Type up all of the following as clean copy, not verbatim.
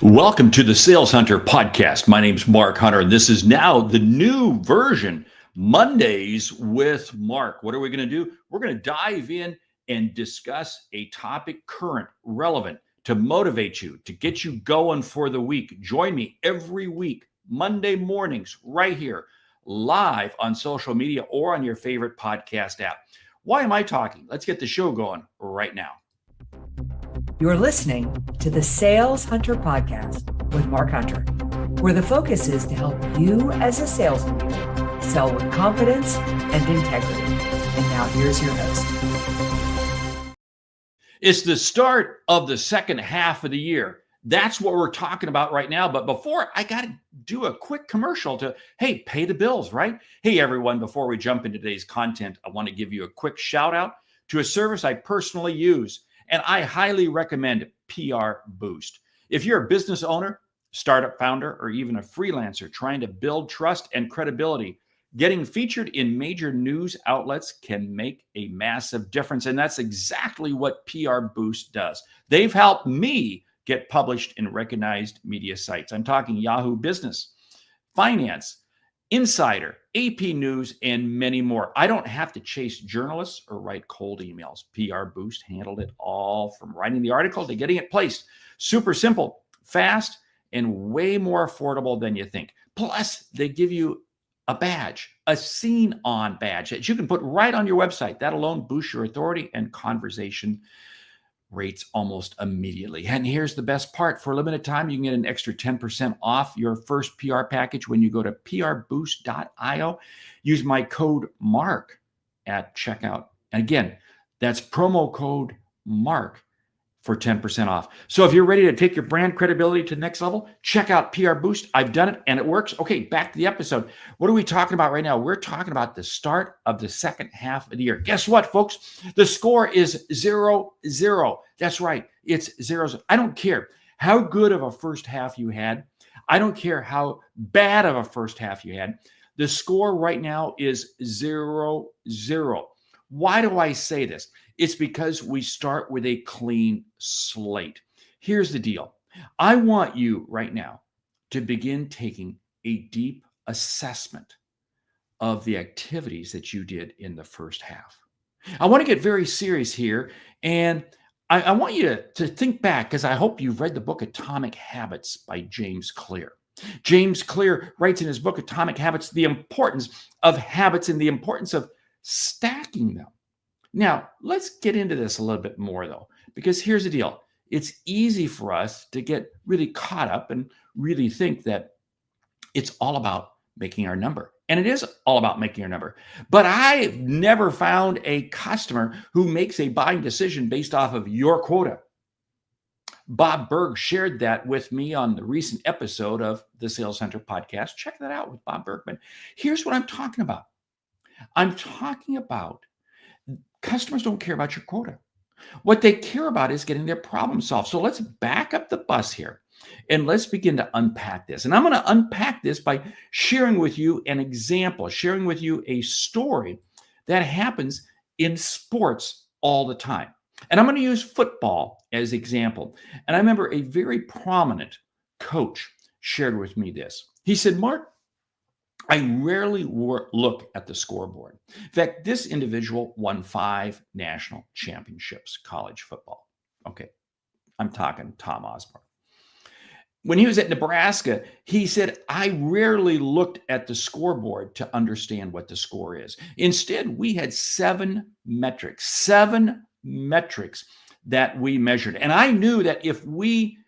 Welcome to the Sales Hunter podcast. My name's Mark Hunter, and this is now the new version, Mondays with Mark. What are we going to do? We're going to dive in and discuss a topic current, relevant, to motivate you, to get you going for the week. Join me every week, Monday mornings, right here, live on social media or on your favorite podcast app. Why am I talking? Let's get the show going right now. You're listening to the Sales Hunter podcast with Mark Hunter, where the focus is to help you as a sales leader sell with confidence and integrity. And now here's your host. It's the start of the second half of the year. That's what we're talking about right now. But before, I got to do a quick commercial to, hey, pay the bills, right? Hey, everyone, before we jump into today's content, I want to give you a quick shout out to a service I personally use. And I highly recommend PR Boost. If you're a business owner, startup founder, or even a freelancer trying to build trust and credibility, getting featured in major news outlets can make a massive difference. And that's exactly what PR Boost does. They've helped me get published in recognized media sites. I'm talking Yahoo Business, Finance, Insider, AP News, and many more. I don't have to chase journalists or write cold emails. PR Boost handled it all from writing the article to getting it placed. Super simple, fast, and way more affordable than you think. Plus, they give you a badge, a Seen On badge that you can put right on your website. That alone boosts your authority and conversation rates almost immediately. And here's the best part. For a limited time, you can get an extra 10% off your first PR package when you go to prboost.io. Use my code MARK at checkout. And again, that's promo code MARK for 10% off. So if you're ready to take your brand credibility to the next level, check out PR Boost. I've done it and it works. Okay, back to the episode. What are we talking about right now? We're talking about the start of the second half of the year. Guess what, folks? The score is 0-0. That's right. It's 0-0. I don't care how good of a first half you had. I don't care how bad of a first half you had. The score right now is 0-0. Why do I say this? It's because we start with a clean slate. Here's the deal. I want you right now to begin taking a deep assessment of the activities that you did in the first half. I want to get very serious here, and I want you to think back, because I hope you've read the book Atomic Habits by James Clear. James Clear writes in his book Atomic Habits the importance of habits and the importance of stacking them. Now, let's get into this a little bit more, though, because here's the deal. It's easy for us to get really caught up and really think that it's all about making our number. And it is all about making our number. But I've never found a customer who makes a buying decision based off of your quota. Bob Berg shared that with me on the recent episode of the Sales Hunter podcast. Check that out with Bob Bergman. Here's what I'm talking about. I'm talking about customers don't care about your quota. What they care about is getting their problem solved. So let's back up the bus here and let's begin to unpack this. And I'm going to unpack this by sharing with you an example, sharing with you a story that happens in sports all the time. And I'm going to use football as example. And I remember a very prominent coach shared with me this. He said, Mark, I rarely look at the scoreboard. In fact, this individual won 5 national championships, college football. Okay, I'm talking Tom Osborne. When he was at Nebraska, he said, I rarely looked at the scoreboard to understand what the score is. Instead, we had 7 metrics that we measured. And I knew that if we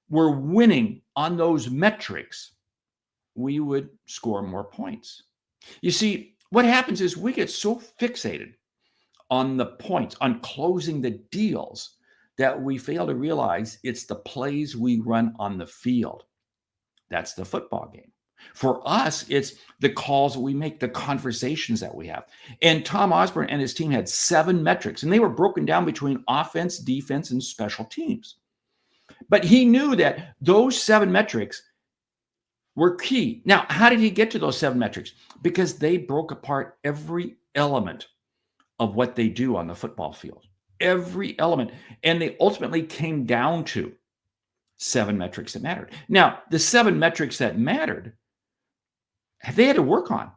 were winning on those metrics, we would score more points. You see, what happens is we get so fixated on the points, on closing the deals, that we fail to realize it's the plays we run on the field. That's the football game. For us, it's the calls we make, the conversations that we have. And Tom Osborne and his team had 7 metrics, and they were broken down between offense, defense, and special teams. But he knew that those 7 metrics were key. Now, how did he get to those 7 metrics? Because they broke apart every element of what they do on the football field. Every element. And they ultimately came down to 7 metrics that mattered. Now, the 7 metrics that mattered, they had to work on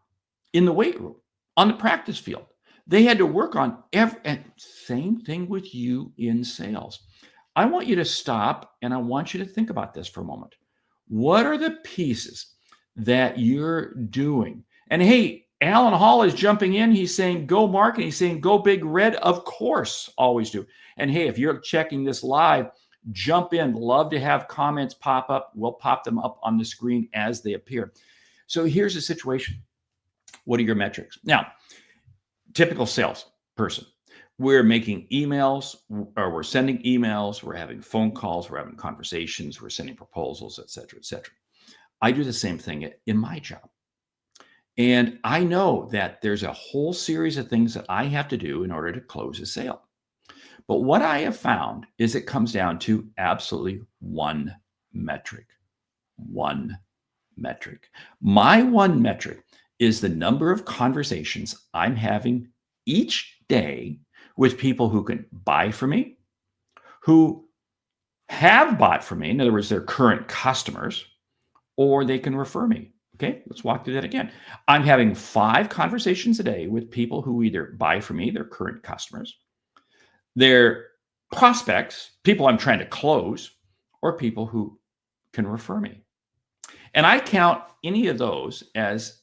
in the weight room, on the practice field. They had to work on and same thing with you in sales. I want you to stop and I want you to think about this for a moment. What are the pieces that you're doing? And hey, Alan Hall is jumping in. He's saying, go Mark. And he's saying, go Big Red. Of course, always do. And hey, if you're checking this live, jump in. Love to have comments pop up. We'll pop them up on the screen as they appear. So here's the situation. What are your metrics? Now, typical salesperson. We're making emails, or we're sending emails, we're having phone calls, we're having conversations, we're sending proposals, et cetera, et cetera. I do the same thing in my job. And I know that there's a whole series of things that I have to do in order to close a sale. But what I have found is it comes down to absolutely one metric. One metric. My one metric is the number of conversations I'm having each day with people who can buy from me, who have bought from me, in other words, they're current customers, or they can refer me. Okay, let's walk through that again. I'm having 5 conversations a day with people who either buy from me, they're current customers, they're prospects, people I'm trying to close, or people who can refer me. And I count any of those as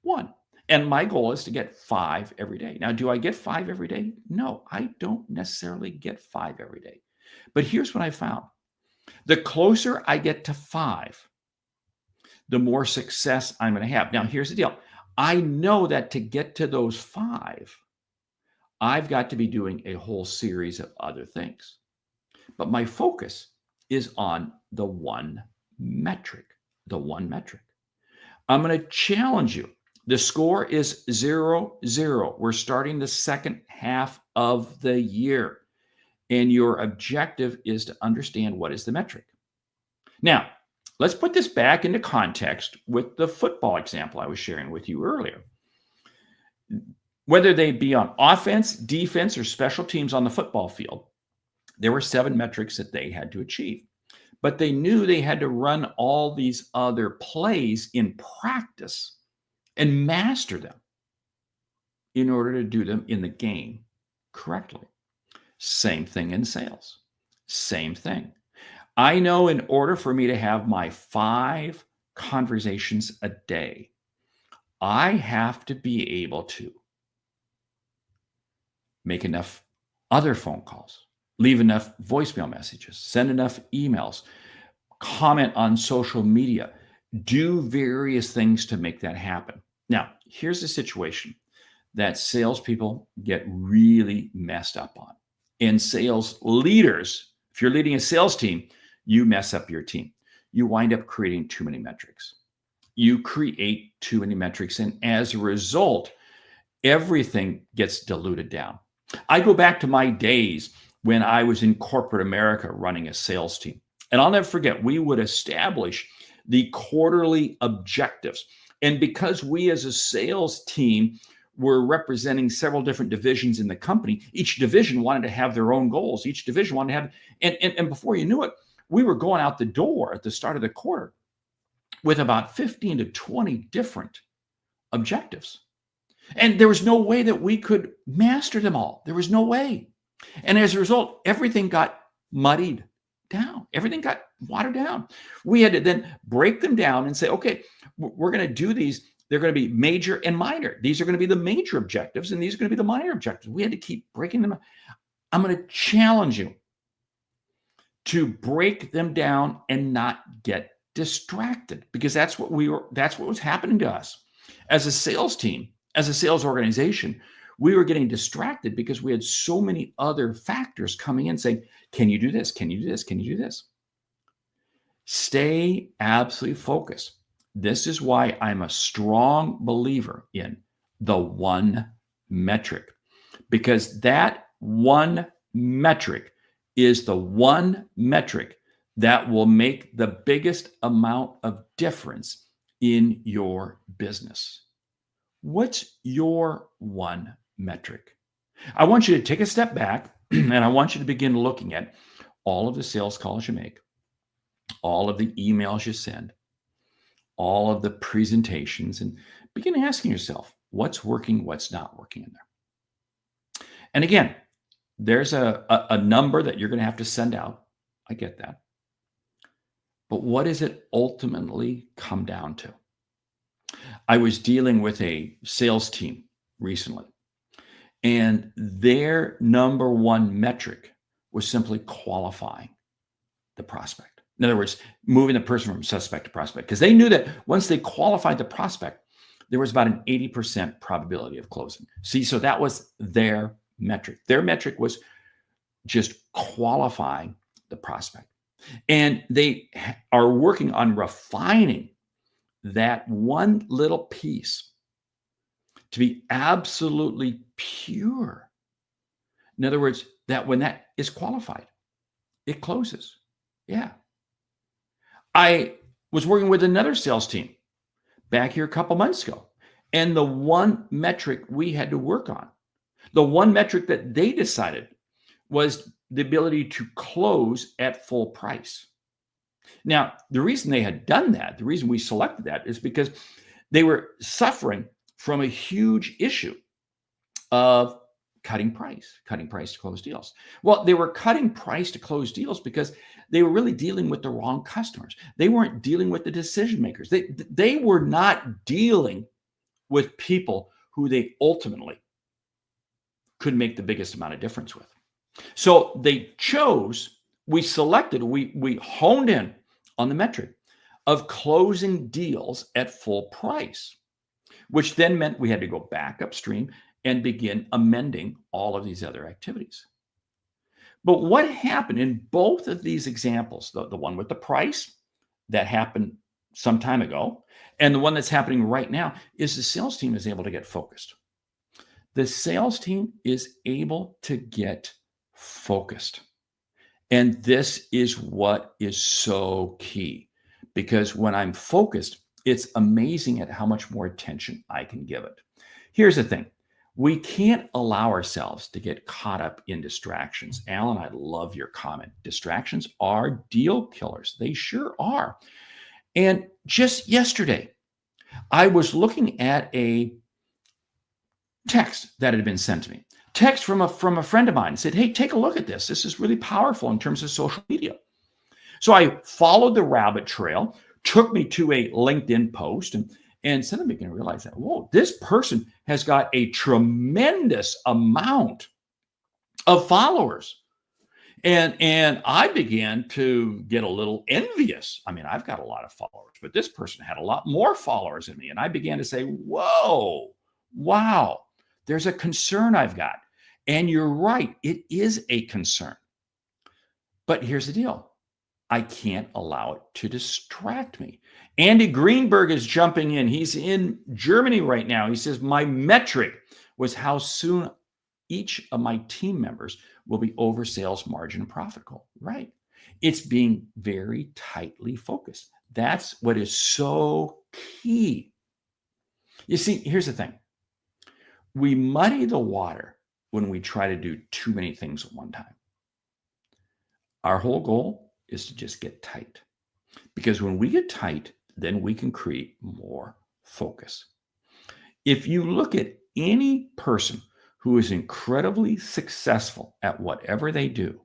one. And my goal is to get 5 every day. Now, do I get 5 every day? No, I don't necessarily get 5 every day. But here's what I found. The closer I get to 5, the more success I'm going to have. Now, here's the deal. I know that to get to those 5, I've got to be doing a whole series of other things. But my focus is on the one metric, the one metric. I'm going to challenge you. The score is 0-0. We're starting the second half of the year. And your objective is to understand what is the metric. Now, let's put this back into context with the football example I was sharing with you earlier. Whether they be on offense, defense, or special teams on the football field, there were 7 metrics that they had to achieve. But they knew they had to run all these other plays in practice and master them in order to do them in the game correctly. Same thing in sales. Same thing. I know in order for me to have my 5 conversations a day, I have to be able to make enough other phone calls, leave enough voicemail messages, send enough emails, comment on social media, do various things to make that happen. Now, here's the situation that salespeople get really messed up on. And sales leaders, if you're leading a sales team, you mess up your team. You wind up creating too many metrics. You create too many metrics. And as a result, everything gets diluted down. I go back to my days when I was in corporate America running a sales team. And I'll never forget, we would establish the quarterly objectives. And because we as a sales team were representing several different divisions in the company, each division wanted to have their own goals. Each division wanted to have, and before you knew it, we were going out the door at the start of the quarter with about 15 to 20 different objectives. And there was no way that we could master them all. There was no way. And as a result, everything got muddied down. Everything got watered down. We had to then break them down and say, okay, we're going to do these. They're going to be major and minor. These are going to be the major objectives, and these are going to be the minor objectives. We had to keep breaking them up. I'm going to challenge you to break them down and not get distracted, because that's what was happening to us. As a sales team, as a sales organization, we were getting distracted because we had so many other factors coming in saying, can you do this? Can you do this? Can you do this? Stay absolutely focused. This is why I'm a strong believer in the one metric, because that one metric is the one metric that will make the biggest amount of difference in your business. What's your one metric? I want you to take a step back and I want you to begin looking at all of the sales calls you make, all of the emails you send, all of the presentations, and begin asking yourself, what's working, what's not working in there. And again, there's a number that you're going to have to send out. I get that. But what does it ultimately come down to? I was dealing with a sales team recently, and their number one metric was simply qualifying the prospect. In other words, moving the person from suspect to prospect, because they knew that once they qualified the prospect, there was about an 80% probability of closing. See, so that was their metric. Their metric was just qualifying the prospect. And they are working on refining that one little piece to be absolutely pure. In other words, that when that is qualified, it closes. Yeah. I was working with another sales team back here a couple months ago, and the one metric we had to work on, the one metric that they decided was the ability to close at full price. Now, the reason they had done that, the reason we selected that is because they were suffering from a huge issue of cutting price to close deals. Well, they were cutting price to close deals because they were really dealing with the wrong customers. They weren't dealing with the decision makers. They were not dealing with people who they ultimately could make the biggest amount of difference with. So they chose, we honed in on the metric of closing deals at full price, which then meant we had to go back upstream and begin amending all of these other activities. But what happened in both of these examples, the one with the price that happened some time ago, and the one that's happening right now, is the sales team is able to get focused. The sales team is able to get focused. And this is what is so key, because when I'm focused, it's amazing at how much more attention I can give it. Here's the thing. We can't allow ourselves to get caught up in distractions. Alan, I love your comment. Distractions are deal killers. They sure are. And just yesterday, I was looking at a text that had been sent to me. Text from a friend of mine said, hey, take a look at this. This is really powerful in terms of social media. So I followed the rabbit trail, took me to a LinkedIn post, and suddenly began to realize that, whoa, this person has got a tremendous amount of followers. And I began to get a little envious. I mean, I've got a lot of followers, but this person had a lot more followers than me. And I began to say, whoa, wow, there's a concern I've got. And you're right, it is a concern. But here's the deal. I can't allow it to distract me. Andy Greenberg is jumping in. He's in Germany right now. He says, my metric was how soon each of my team members will be over sales margin and profit goal. Right. It's being very tightly focused. That's what is so key. You see, here's the thing. We muddy the water when we try to do too many things at one time. Our whole goal is to just get tight. Because when we get tight, then we can create more focus. If you look at any person who is incredibly successful at whatever they do,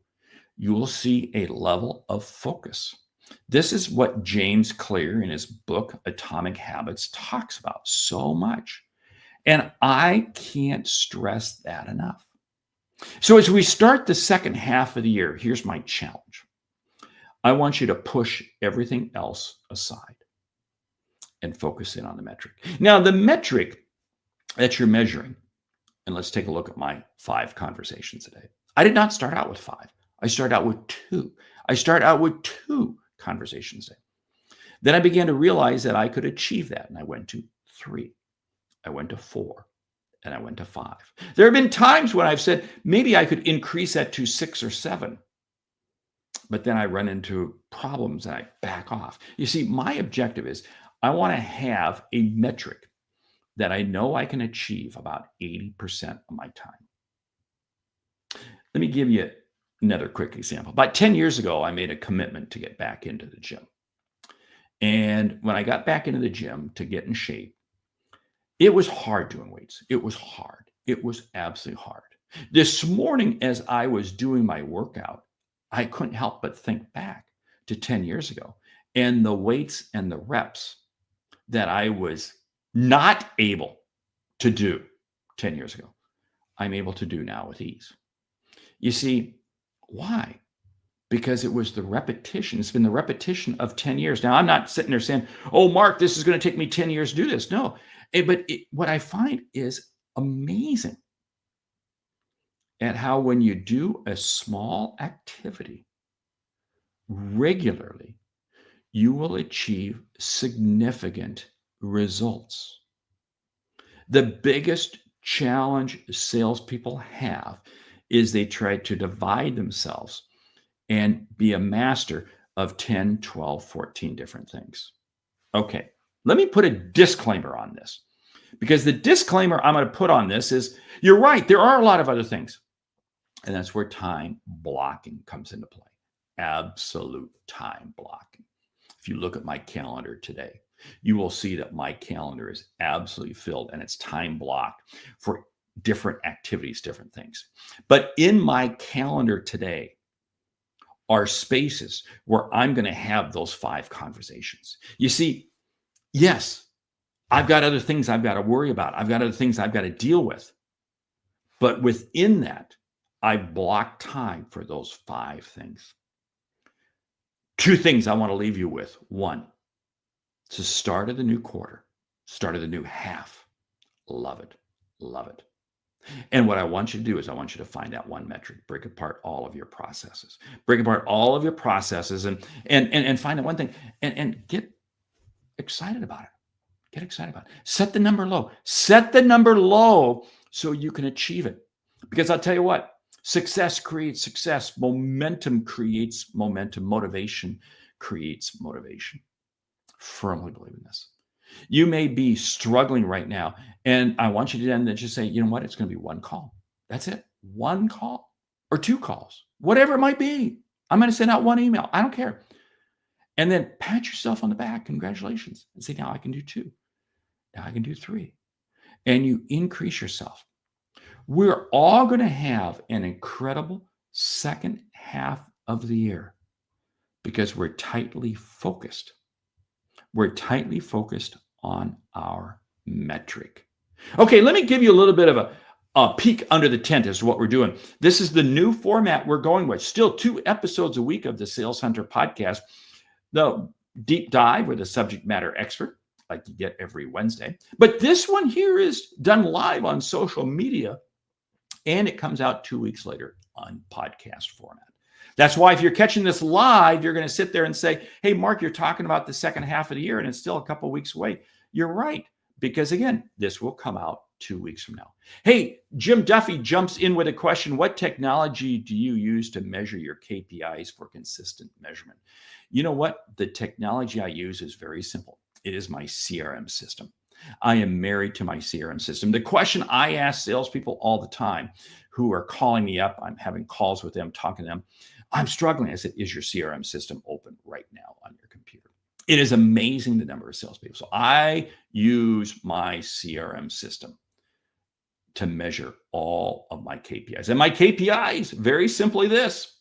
you will see a level of focus. This is what James Clear in his book, Atomic Habits, talks about so much. And I can't stress that enough. So as we start the second half of the year, here's my challenge. I want you to push everything else aside and focus in on the metric. Now, the metric that you're measuring, and let's take a look at my 5 conversations today. I did not start out with 5. I started out with 2. I started out with 2 conversations a day. Then I began to realize that I could achieve that, and I went to 3. I went to 4, and I went to 5. There have been times when I've said, maybe I could increase that to 6 or 7. But then I run into problems and I back off. You see, my objective is I want to have a metric that I know I can achieve about 80% of my time. Let me give you Another quick example. About 10 years ago, I made a commitment to get back into the gym. And when I got back into the gym to get in shape, it was hard doing weights. It was hard. It was absolutely hard. This morning, as I was doing my workout, I couldn't help but think back to 10 years ago and the weights and the reps that I was not able to do 10 years ago, I'm able to do now with ease. You see, why? Because it was the repetition. It's been the repetition of 10 years. Now, I'm not sitting there saying, oh, Mark, this is going to take me 10 years to do this. No, what I find is amazing at how when you do a small activity regularly, you will achieve significant results. The biggest challenge salespeople have is they try to divide themselves and be a master of 10, 12, 14 different things. Okay, let me put a disclaimer on this, because the disclaimer I'm going to put on this is, you're right, there are a lot of other things. And that's where time blocking comes into play. Absolute time blocking. If you look at my calendar today, you will see that my calendar is absolutely filled and it's time blocked for different activities, different things. But in my calendar today are spaces where I'm going to have those 5 conversations. You see, yes, I've got other things I've got to worry about. I've got other things I've got to deal with. But within that, I block time for those 5 things. 2 things I want to leave you with. 1, it's the start of the new quarter, start of the new half. Love it. Love it. And what I want you to do is I want you to find out one metric, break apart all of your processes, break apart all of your processes and find out one thing and get excited about it. Get excited about it. Set the number low. Set the number low so you can achieve it. Because I'll tell you what, success creates success. Momentum creates momentum. Motivation creates motivation. Firmly believe in this. You may be struggling right now, and I want you to then just say, you know what? It's going to be 1 call. That's it. 1 call or 2 calls, whatever it might be. I'm going to send out 1 email. I don't care. And then pat yourself on the back. Congratulations. And say, now I can do 2. Now I can do 3. And you increase yourself. We're all going to have an incredible second half of the year because we're tightly focused. We're tightly focused on our metric. Okay, let me give you a little bit of a peek under the tent as to what we're doing. This is the new format we're going with. Still 2 episodes a week of the Sales Hunter podcast. The deep dive with a subject matter expert, like you get every Wednesday. But this one here is done live on social media, and it comes out 2 weeks later on podcast format. That's why if you're catching this live, you're going to sit there and say, hey, Mark, you're talking about the second half of the year and it's still a couple of weeks away. You're right. Because again, this will come out 2 weeks from now. Hey, Jim Duffy jumps in with a question. What technology do you use to measure your KPIs for consistent measurement? You know what? The technology I use is very simple. It is my CRM system. I am married to my CRM system. The question I ask salespeople all the time who are calling me up, I'm having calls with them, talking to them, I'm struggling. I said, is your CRM system open right now on your computer? It is amazing the number of salespeople. So I use my CRM system to measure all of my KPIs. And my KPIs, very simply this,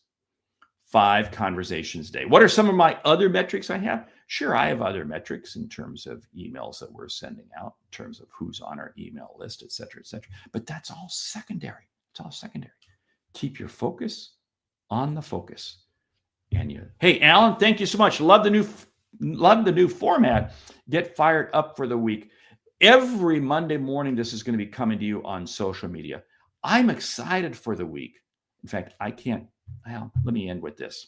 5 conversations a day. What are some of my other metrics I have? Sure, I have other metrics in terms of emails that we're sending out, in terms of who's on our email list, et cetera, et cetera. But that's all secondary. It's all secondary. Keep your focus on the focus. And you, hey, Alan, thank you so much. Love the new format. Get fired up for the week. Every Monday morning, this is going to be coming to you on social media. I'm excited for the week. In fact, let me end with this.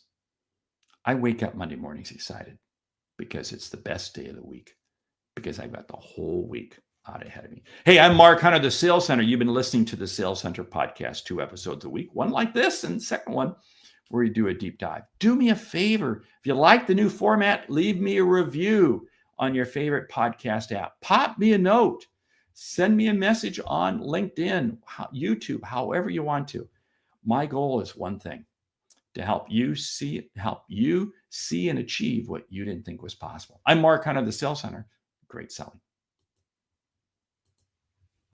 I wake up Monday mornings excited because it's the best day of the week, because I've got the whole week out ahead of me. Hey, I'm Mark Hunter, the Sales Hunter. You've been listening to the Sales Hunter podcast, 2 episodes a week, one like this, and the second one where you do a deep dive. Do me a favor. If you like the new format, leave me a review on your favorite podcast app. Pop me a note. Send me a message on LinkedIn, YouTube, however you want to. My goal is one thing, to help you see and achieve what you didn't think was possible. I'm Mark Hunter, the Sales Hunter. Great selling.